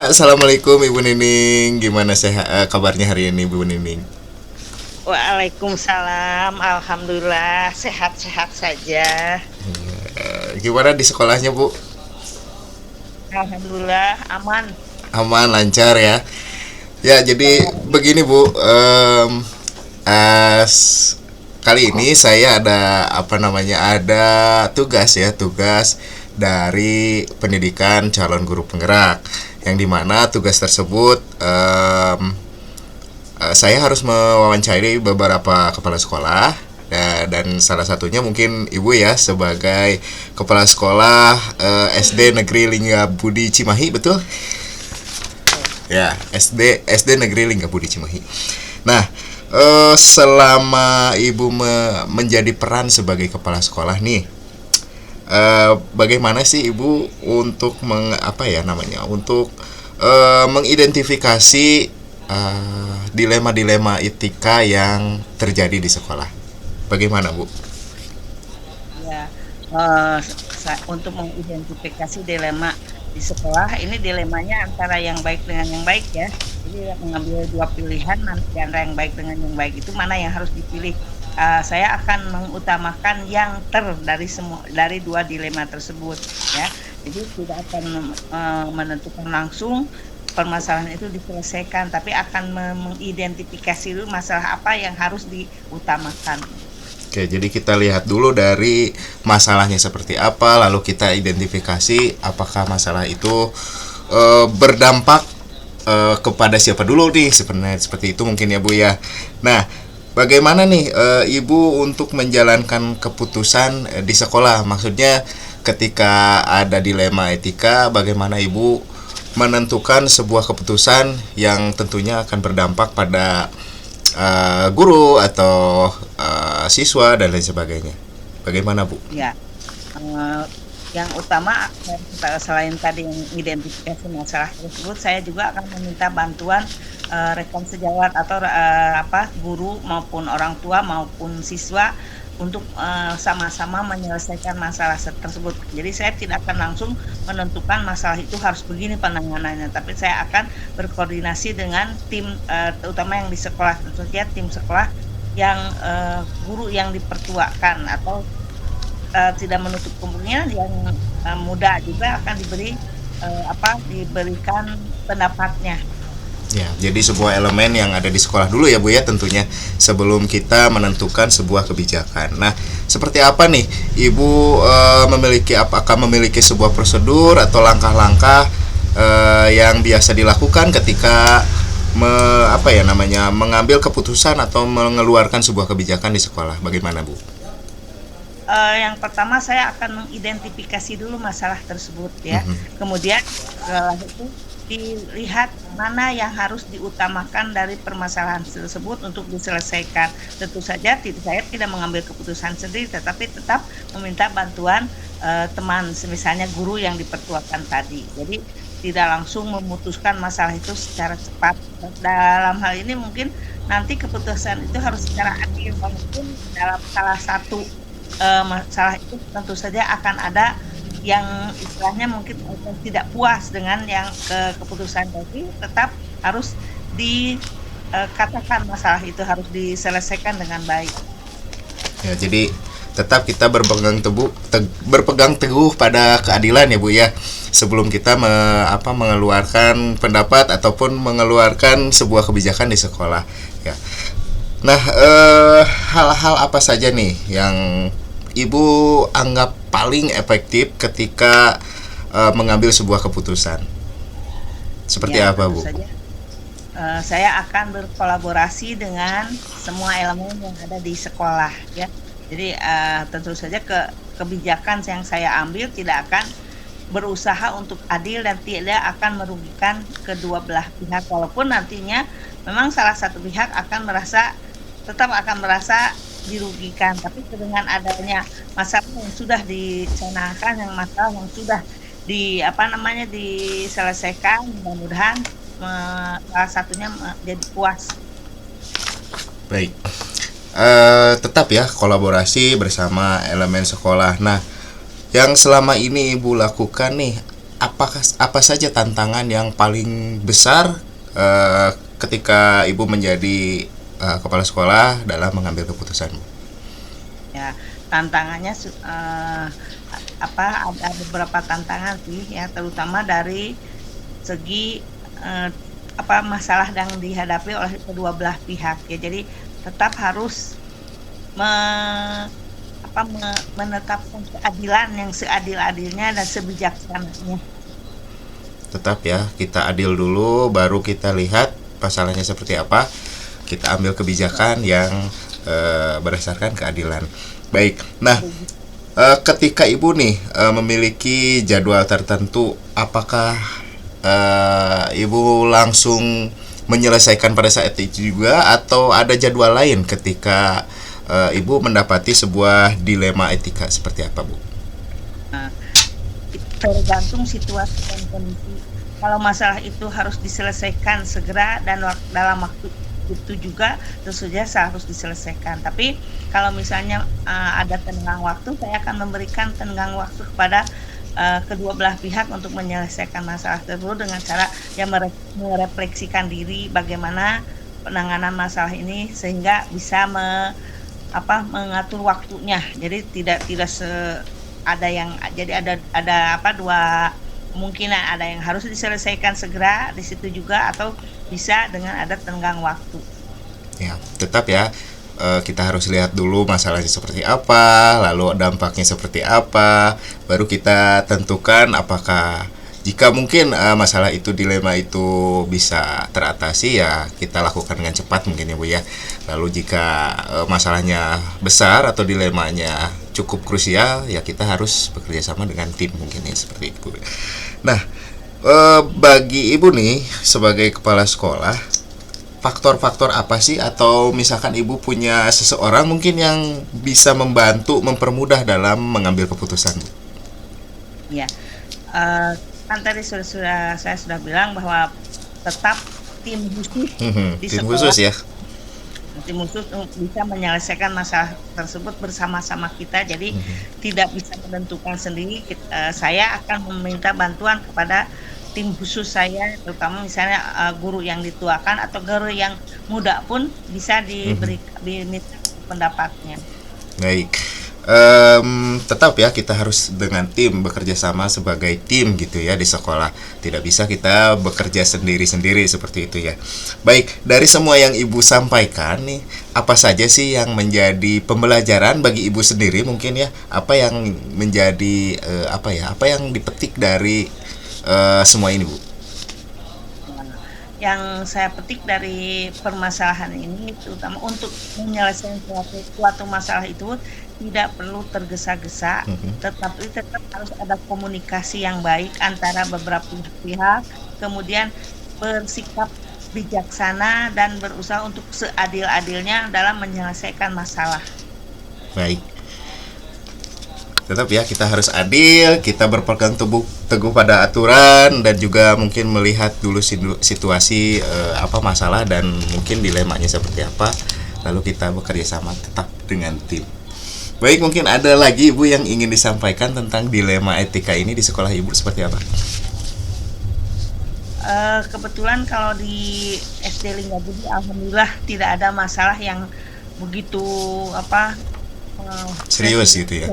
Assalamualaikum Ibu Nining, gimana sehat kabarnya hari ini Ibu Nining? Waalaikumsalam, alhamdulillah sehat-sehat saja. Gimana di sekolahnya Bu? Alhamdulillah aman. Aman, lancar ya? Ya jadi Ya, begini Bu, kali ini saya ada apa namanya ada tugas ya tugas dari pendidikan calon guru penggerak yang dimana tugas tersebut saya harus mewawancarai beberapa kepala sekolah dan salah satunya mungkin ibu ya sebagai kepala sekolah SD Negeri Lingga Budi Cimahi, betul ya? SD Negeri Lingga Budi Cimahi. Nah, selama ibu menjadi peran sebagai kepala sekolah nih, bagaimana sih ibu untuk apa ya namanya untuk mengidentifikasi dilema-dilema etika yang terjadi di sekolah? Bagaimana bu? ya. Untuk mengidentifikasi dilema di sekolah, ini dilemanya antara yang baik dengan yang baik ya. Jadi mengambil dua pilihan, antara yang baik dengan yang baik itu mana yang harus dipilih. Saya akan mengutamakan yang dari dua dilema tersebut ya. Jadi tidak akan menentukan langsung permasalahan itu diselesaikan, tapi akan mengidentifikasi dulu masalah apa yang harus diutamakan. Oke, jadi kita lihat dulu dari masalahnya seperti apa, lalu kita identifikasi apakah masalah itu berdampak kepada siapa dulu nih, sebenarnya seperti itu mungkin ya bu ya. Nah, bagaimana nih ibu untuk menjalankan keputusan di sekolah? Maksudnya ketika ada dilema etika, bagaimana ibu menentukan sebuah keputusan yang tentunya akan berdampak pada guru atau siswa dan lain sebagainya. Bagaimana Bu? Ya, eh, yang utama selain tadi yang identifikasi masalah tersebut, saya juga akan meminta bantuan rekan sejawat atau guru maupun orang tua maupun siswa untuk sama-sama menyelesaikan masalah tersebut. Jadi saya tidak akan langsung menentukan masalah itu harus begini penanganannya, tapi saya akan berkoordinasi dengan tim terutama yang di sekolah, tentu saja tim sekolah yang guru yang dipertuakan atau tidak menutup kemungkinan yang muda juga akan diberikan pendapatnya. Ya, jadi sebuah elemen yang ada di sekolah dulu ya Bu ya tentunya sebelum kita menentukan sebuah kebijakan. Nah, seperti apa nih Ibu apakah memiliki sebuah prosedur atau langkah-langkah yang biasa dilakukan ketika mengambil keputusan atau mengeluarkan sebuah kebijakan di sekolah? Bagaimana Bu? Yang pertama saya akan mengidentifikasi dulu masalah tersebut ya. Mhm. Kemudian setelah itu dilihat mana yang harus diutamakan dari permasalahan tersebut untuk diselesaikan. Tentu saja saya tidak mengambil keputusan sendiri, tetapi tetap meminta bantuan teman, misalnya guru yang dipertuakan tadi. Jadi tidak langsung memutuskan masalah itu secara cepat. Dalam hal ini mungkin nanti keputusan itu harus secara adil, walaupun dalam salah satu masalah itu tentu saja akan ada yang istilahnya mungkin tidak puas dengan yang keputusan tadi, tetap harus dikatakan masalah itu harus diselesaikan dengan baik. Ya, jadi tetap kita berpegang teguh pada keadilan ya Bu ya. Sebelum kita mengeluarkan pendapat ataupun mengeluarkan sebuah kebijakan di sekolah ya. Nah, hal-hal apa saja nih yang Ibu anggap paling efektif ketika mengambil sebuah keputusan? Seperti Ya, apa, tentu Bu? saja saya akan berkolaborasi dengan semua elemen yang ada di sekolah ya. Jadi tentu saja kebijakan yang saya ambil tidak akan berusaha untuk adil dan tidak akan merugikan kedua belah pihak, walaupun nantinya memang salah satu pihak tetap akan merasa dirugikan, tapi dengan adanya masalah yang sudah dicanangkan, yang masalah yang sudah diselesaikan, mudah-mudahan salah satunya jadi puas. Baik. Tetap ya kolaborasi bersama elemen sekolah. Nah, yang selama ini Ibu lakukan nih, apa saja tantangan yang paling besar ketika Ibu menjadi kepala sekolah dalam mengambil keputusan? Ya, tantangannya ada beberapa tantangan sih ya, terutama dari segi masalah yang dihadapi oleh kedua belah pihak ya. Jadi tetap harus menetapkan keadilan yang seadil-adilnya dan sebijaksananya. Tetap ya, kita adil dulu, baru kita lihat masalahnya seperti apa, kita ambil kebijakan yang berdasarkan keadilan. Baik, nah ketika Ibu nih memiliki jadwal tertentu, apakah Ibu langsung menyelesaikan pada saat itu juga, atau ada jadwal lain ketika Ibu mendapati sebuah dilema etika seperti apa, Bu? Tergantung situasi dan kondisi. Kalau masalah itu harus diselesaikan segera dan dalam waktu itu juga tentu saja harus diselesaikan. Tapi kalau misalnya ada tenggang waktu, saya akan memberikan tenggang waktu kepada kedua belah pihak untuk menyelesaikan masalah tersebut dengan cara yang merefleksikan diri bagaimana penanganan masalah ini sehingga bisa mengatur waktunya. Jadi tidak ada dua kemungkinan, ada yang harus diselesaikan segera di situ juga, atau bisa dengan ada tenggang waktu. Ya, tetap ya, kita harus lihat dulu masalahnya seperti apa, lalu dampaknya seperti apa, baru kita tentukan apakah jika mungkin masalah itu, dilema itu bisa teratasi, ya kita lakukan dengan cepat mungkin ya Bu ya. Lalu jika masalahnya besar atau dilemanya cukup krusial, ya kita harus bekerja sama dengan tim mungkin ya, seperti itu. Nah, bagi Ibu nih sebagai kepala sekolah, faktor-faktor apa sih, atau misalkan Ibu punya seseorang mungkin yang bisa membantu mempermudah dalam mengambil keputusan? Ya, kan tadi saya sudah bilang bahwa tetap tim khusus di tim sekolah, khusus ya. tim khusus bisa menyelesaikan masalah tersebut bersama-sama kita. Jadi tidak bisa menentukan sendiri. Saya akan meminta bantuan kepada tim khusus saya, terutama misalnya guru yang dituakan atau guru yang muda pun bisa diminta pendapatnya. Baik, tetap ya kita harus dengan tim, bekerja sama sebagai tim gitu ya di sekolah. Tidak bisa kita bekerja sendiri-sendiri seperti itu ya. Baik, dari semua yang Ibu sampaikan nih, apa saja sih yang menjadi pembelajaran bagi Ibu sendiri mungkin ya? Apa yang menjadi apa yang dipetik dari semua ini, Bu? Yang saya petik dari permasalahan ini, terutama untuk menyelesaikan suatu masalah itu tidak perlu tergesa-gesa, tetapi tetap harus ada komunikasi yang baik antara beberapa pihak, kemudian bersikap bijaksana dan berusaha untuk seadil-adilnya dalam menyelesaikan masalah. Baik, tetap ya kita harus adil, kita berpegang teguh pada aturan, dan juga mungkin melihat dulu situasi apa masalah dan mungkin dilemanya seperti apa, lalu kita bekerja sama tetap dengan tim. Baik, mungkin ada lagi Ibu yang ingin disampaikan tentang dilema etika ini di sekolah Ibu seperti apa? Kebetulan kalau di SD Linggabudi alhamdulillah tidak ada masalah yang begitu serius gitu ya.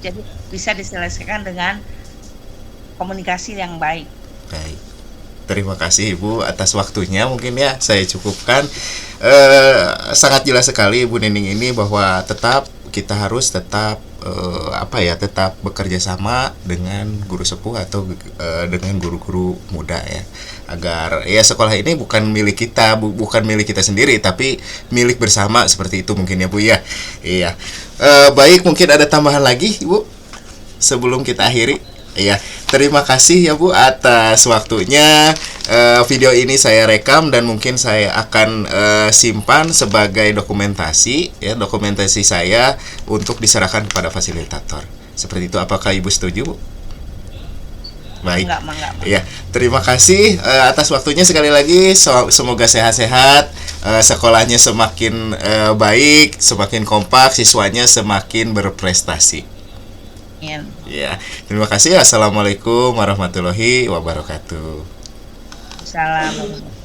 Jadi bisa diselesaikan dengan komunikasi yang baik. Baik, terima kasih Ibu atas waktunya. Mungkin ya saya cukupkan. Sangat jelas sekali Ibu Nining ini bahwa kita harus tetap tetap bekerja sama dengan guru sepuh atau dengan guru-guru muda ya, agar ya sekolah ini bukan milik kita, bukan milik kita sendiri, tapi milik bersama seperti itu mungkin ya Bu ya. Iya. Baik, mungkin ada tambahan lagi Ibu sebelum kita akhiri? Iya, terima kasih ya Bu atas waktunya. Video ini saya rekam dan mungkin saya akan simpan sebagai dokumentasi saya untuk diserahkan kepada fasilitator. Seperti itu, apakah Ibu setuju, Bu? Baik. Enggak. Ya, terima kasih atas waktunya sekali lagi. Semoga sehat-sehat, sekolahnya semakin baik, semakin kompak, siswanya semakin berprestasi. Ya, terima kasih. Assalamualaikum warahmatullahi wabarakatuh. Salam.